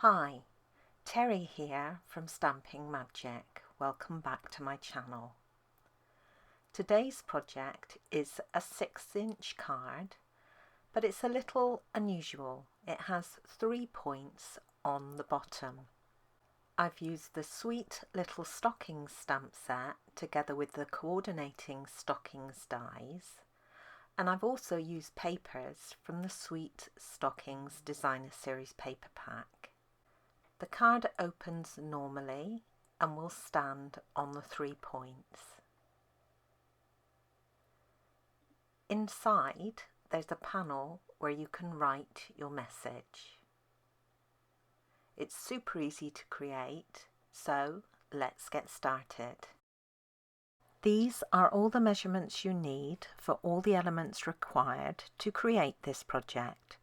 Hi, Teri here from Stamping Magic. Welcome back to my channel. Today's project is a 6-inch card, but it's a little unusual. It has 3 points on the bottom. I've used the Sweet Little Stockings stamp set together with the coordinating stockings dies, and I've also used papers from the Sweet Stockings Designer Series paper pack. The card opens normally and will stand on the 3 points. Inside there's a panel where you can write your message. It's super easy to create, so let's get started. These are all the measurements you need for all the elements required to create this project.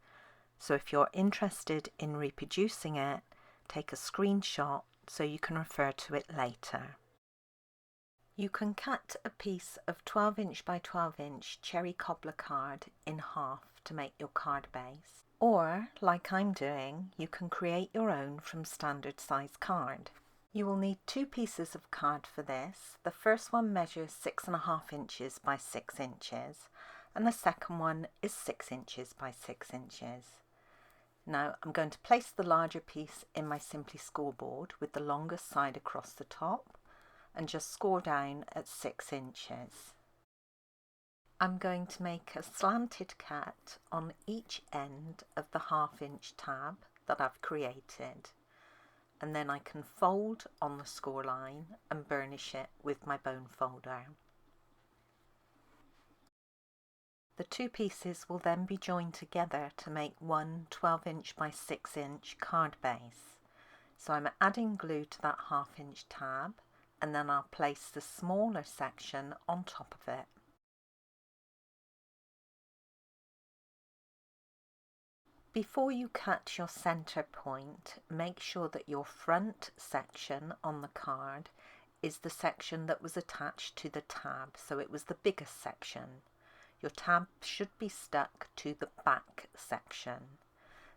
So if you're interested in reproducing it, take a screenshot so you can refer to it later. You can cut a piece of 12-inch by 12-inch cherry cobbler card in half to make your card base, or, like I'm doing, you can create your own from standard size card. You will need 2 pieces of card for this. The first one measures 6.5 inches by 6 inches, and the second one is 6 inches by 6 inches. Now I'm going to place the larger piece in my Simply scoreboard with the longest side across the top and just score down at 6 inches. I'm going to make a slanted cut on each end of the 1/2-inch tab that I've created, and then I can fold on the score line and burnish it with my bone folder. The 2 pieces will then be joined together to make one 12-inch by 6-inch card base. So I'm adding glue to that 1/2-inch tab, and then I'll place the smaller section on top of it. Before you cut your center point, make sure that your front section on the card is the section that was attached to the tab, so it was the biggest section. Your tab should be stuck to the back section.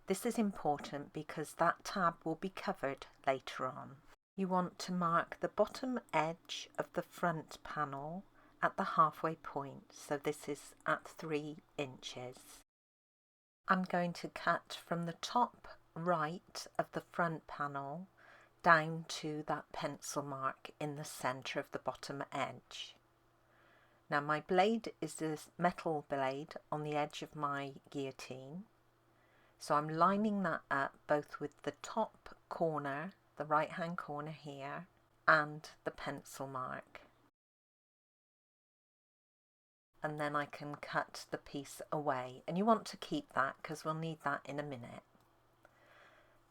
This is important because that tab will be covered later on. You want to mark the bottom edge of the front panel at the halfway point, so this is at 3 inches. I'm going to cut from the top right of the front panel down to that pencil mark in the center of the bottom edge. Now my blade is this metal blade on the edge of my guillotine, so I'm lining that up both with the top corner, the right hand corner here, and the pencil mark. And then I can cut the piece away, and you want to keep that because we'll need that in a minute.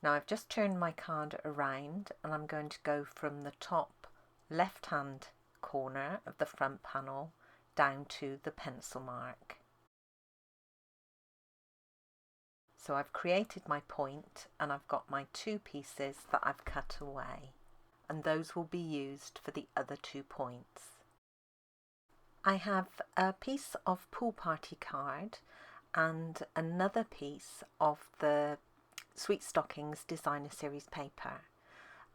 Now I've just turned my card around and I'm going to go from the top left hand corner of the front panel down to the pencil mark. So I've created my point and I've got my 2 pieces that I've cut away, and those will be used for the other 2 points. I have a piece of pool party card and another piece of the Sweet Stockings Designer Series paper,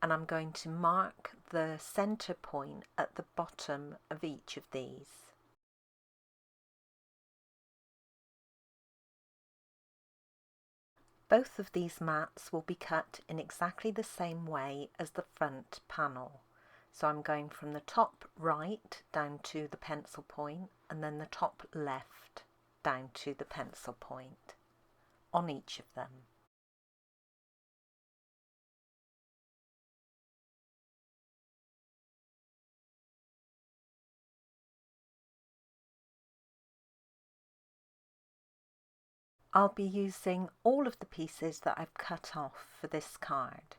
and I'm going to mark the center point at the bottom of each of these. Both of these mats will be cut in exactly the same way as the front panel. So I'm going from the top right down to the pencil point, and then the top left down to the pencil point on each of them. I'll be using all of the pieces that I've cut off for this card.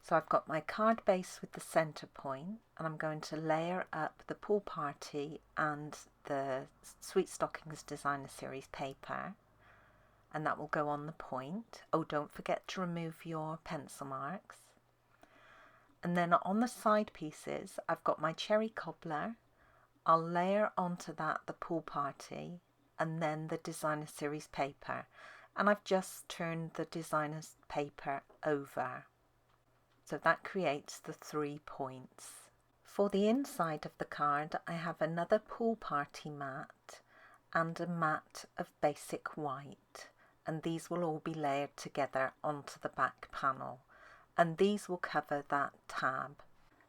So I've got my card base with the center point, and I'm going to layer up the pool party and the Sweet Stockings Designer Series paper, and that will go on the point. Oh, don't forget to remove your pencil marks. And then on the side pieces, I've got my cherry cobbler. I'll layer onto that the pool party and then the Designer Series paper, and I've just turned the designer's paper over. So that creates the 3 points. For the inside of the card, I have another pool party mat and a mat of basic white, and these will all be layered together onto the back panel, and these will cover that tab.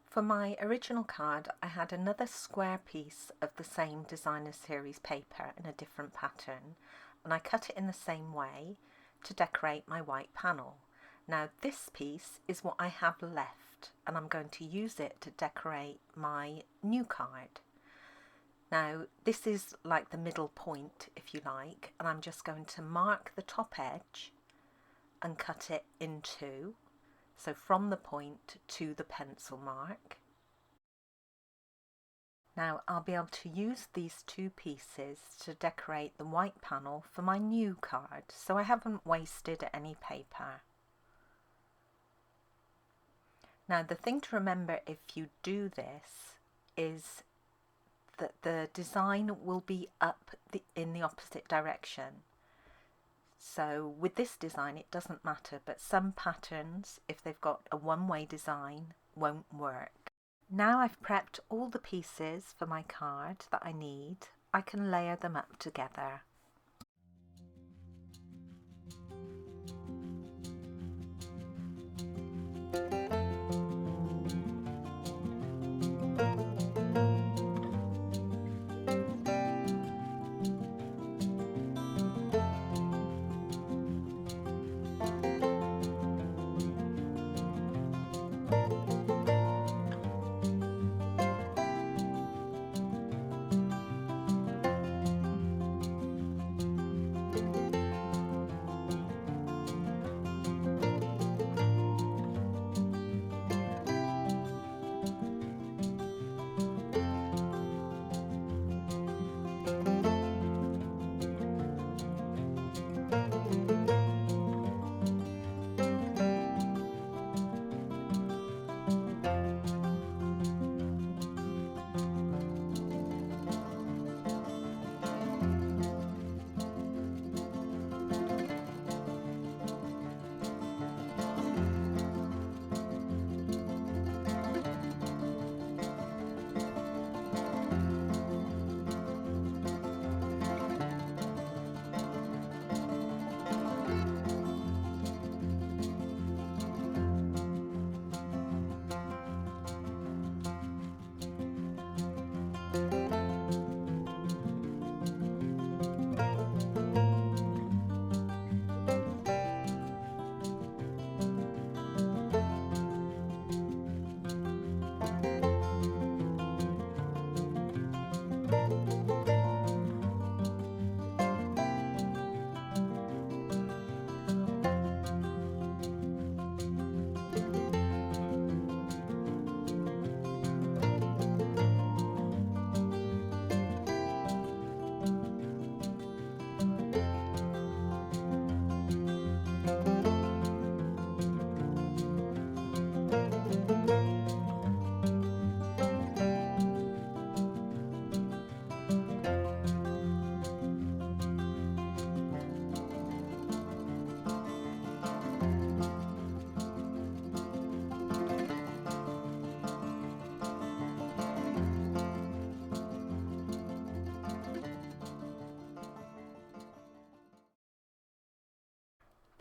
For my original card, I had another square piece of the same designer series paper in a different pattern, and I cut it in the same way to decorate my white panel. Now this piece is what I have left, and I'm going to use it to decorate my new card. Now this is like the middle point, if you like, and I'm just going to mark the top edge and cut it in 2. So from the point to the pencil mark. Now I'll be able to use these 2 pieces to decorate the white panel for my new card, so I haven't wasted any paper. Now the thing to remember if you do this is that the design will be up in the opposite direction. So with this design it doesn't matter, but some patterns, if they've got a one-way design, won't work. Now I've prepped all the pieces for my card that I need, I can layer them up together.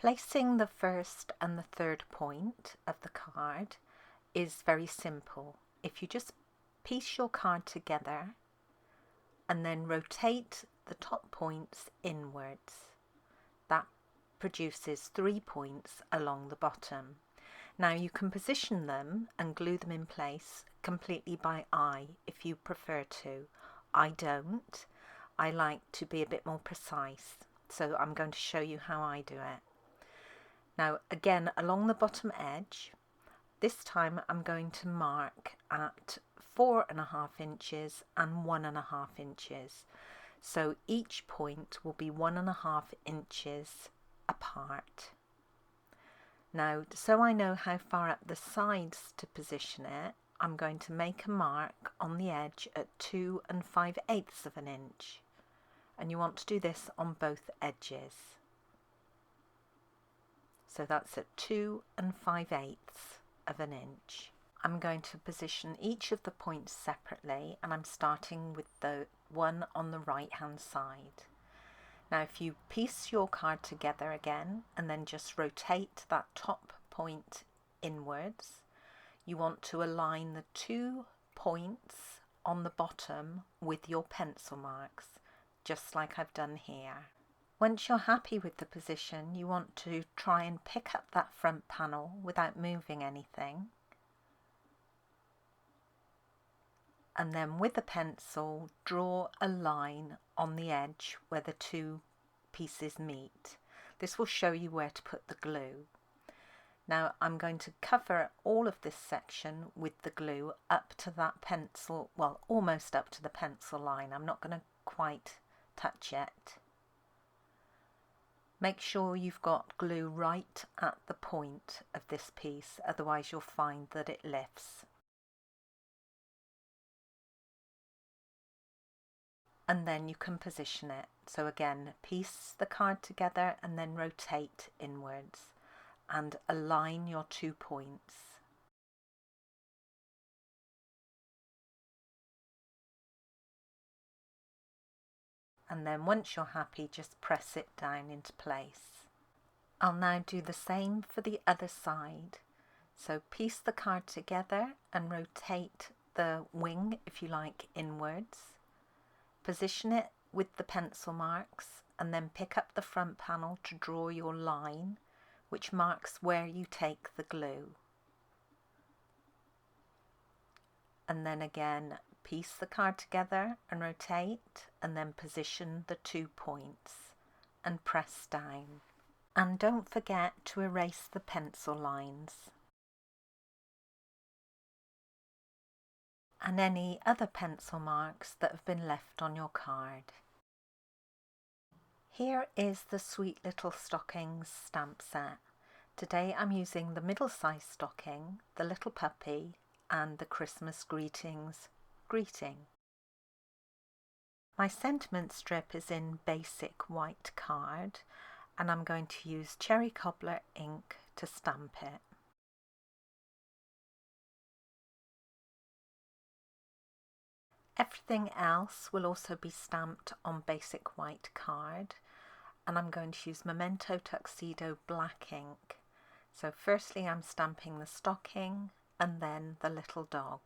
Placing the first and the third point of the card is very simple. If you just piece your card together and then rotate the top points inwards, that produces 3 points along the bottom. Now you can position them and glue them in place completely by eye if you prefer to. I don't. I like to be a bit more precise, so I'm going to show you how I do it. Now again, along the bottom edge, this time I'm going to mark at 4.5 inches and 1.5 inches. So each point will be 1.5 inches apart. Now, so I know how far up the sides to position it, I'm going to make a mark on the edge at 2 5/8 of an inch. And you want to do this on both edges. So that's at 2 5/8 of an inch. I'm going to position each of the points separately, and I'm starting with the one on the right hand side. Now if you piece your card together again and then just rotate that top point inwards, you want to align the 2 points on the bottom with your pencil marks, just like I've done here. Once you're happy with the position, you want to try and pick up that front panel without moving anything. And then with the pencil, draw a line on the edge where the 2 pieces meet. This will show you where to put the glue. Now I'm going to cover all of this section with the glue up to that pencil, well, almost up to the pencil line. I'm not going to quite touch it. Make sure you've got glue right at the point of this piece, otherwise you'll find that it lifts. And then you can position it. So again, piece the card together and then rotate inwards and align your 2 points. And then once you're happy, just press it down into place. I'll now do the same for the other side. So piece the card together and rotate the wing, if you like, inwards. Position it with the pencil marks and then pick up the front panel to draw your line, which marks where you take the glue. And then again, piece the card together and rotate, and then position the 2 points and press down. And don't forget to erase the pencil lines and any other pencil marks that have been left on your card. Here is the Sweet Little Stockings stamp set. Today I'm using the middle-sized stocking, the little puppy, and the Christmas greetings greeting. My sentiment strip is in basic white card, and I'm going to use cherry cobbler ink to stamp it. Everything else will also be stamped on basic white card, and I'm going to use Memento Tuxedo black ink. So firstly I'm stamping the stocking and then the little dog.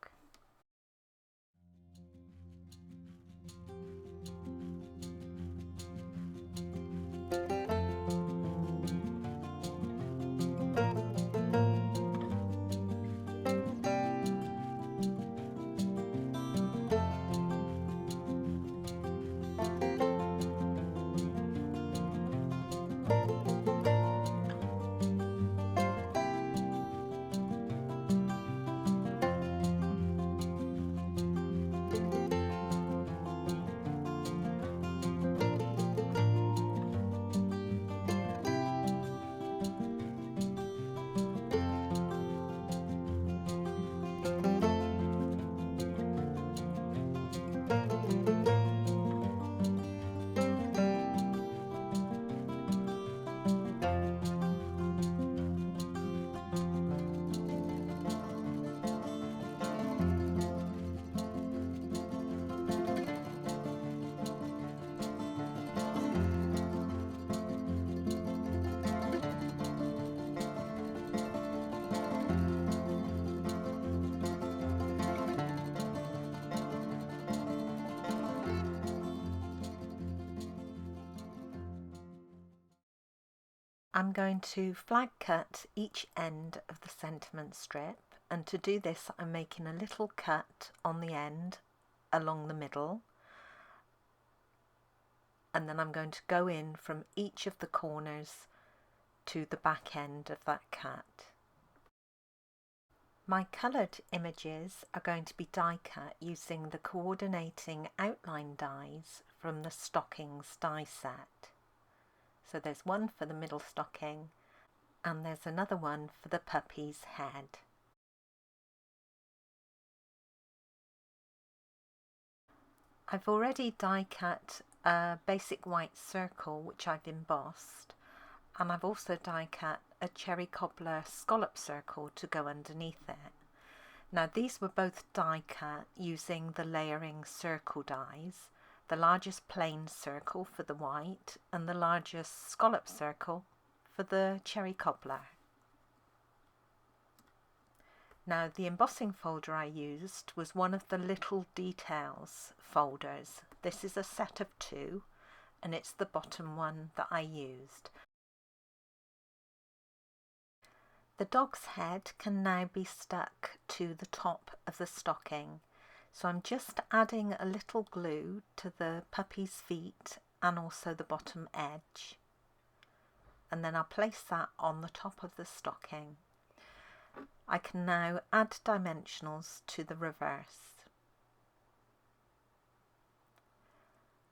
I'm going to flag cut each end of the sentiment strip, and to do this I'm making a little cut on the end along the middle, and then I'm going to go in from each of the corners to the back end of that cut. My coloured images are going to be die cut using the coordinating outline dies from the Stockings die set. So there's one for the middle stocking and there's another one for the puppy's head. I've already die cut a basic white circle which I've embossed, and I've also die cut a cherry cobbler scallop circle to go underneath it. Now these were both die cut using the layering circle dies, the largest plain circle for the white and the largest scallop circle for the cherry cobbler. Now the embossing folder I used was one of the little details folders. This is a set of 2 and it's the bottom one that I used. The dog's head can now be stuck to the top of the stocking, so I'm just adding a little glue to the puppy's feet and also the bottom edge, and then I'll place that on the top of the stocking. I can now add dimensionals to the reverse.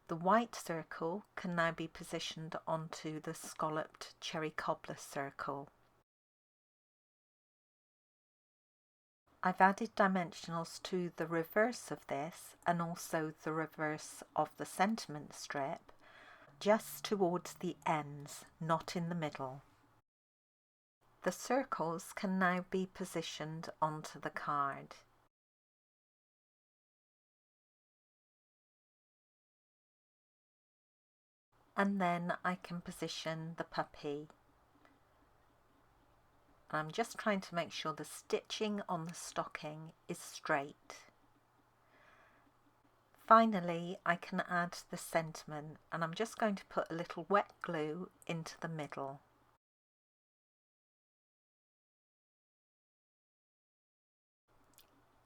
The white circle can now be positioned onto the scalloped cherry cobbler circle. I've added dimensionals to the reverse of this and also the reverse of the sentiment strip, just towards the ends, not in the middle. The circles can now be positioned onto the card. And then I can position the puppy. I'm just trying to make sure the stitching on the stocking is straight. Finally, I can add the sentiment, and I'm just going to put a little wet glue into the middle.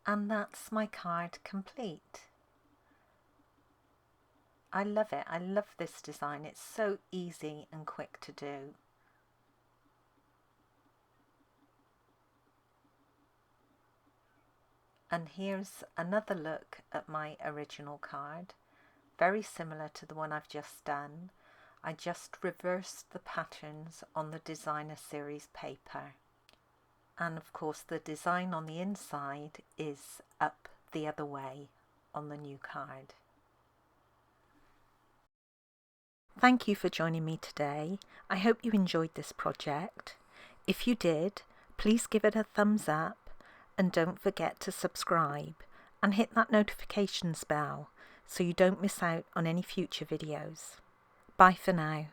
And that's my card complete. I love it. I love this design. It's so easy and quick to do. And here's another look at my original card, very similar to the one I've just done. I just reversed the patterns on the designer series paper. And of course the design on the inside is up the other way on the new card. Thank you for joining me today. I hope you enjoyed this project. If you did, please give it a thumbs up. And don't forget to subscribe and hit that notifications bell so you don't miss out on any future videos. Bye for now.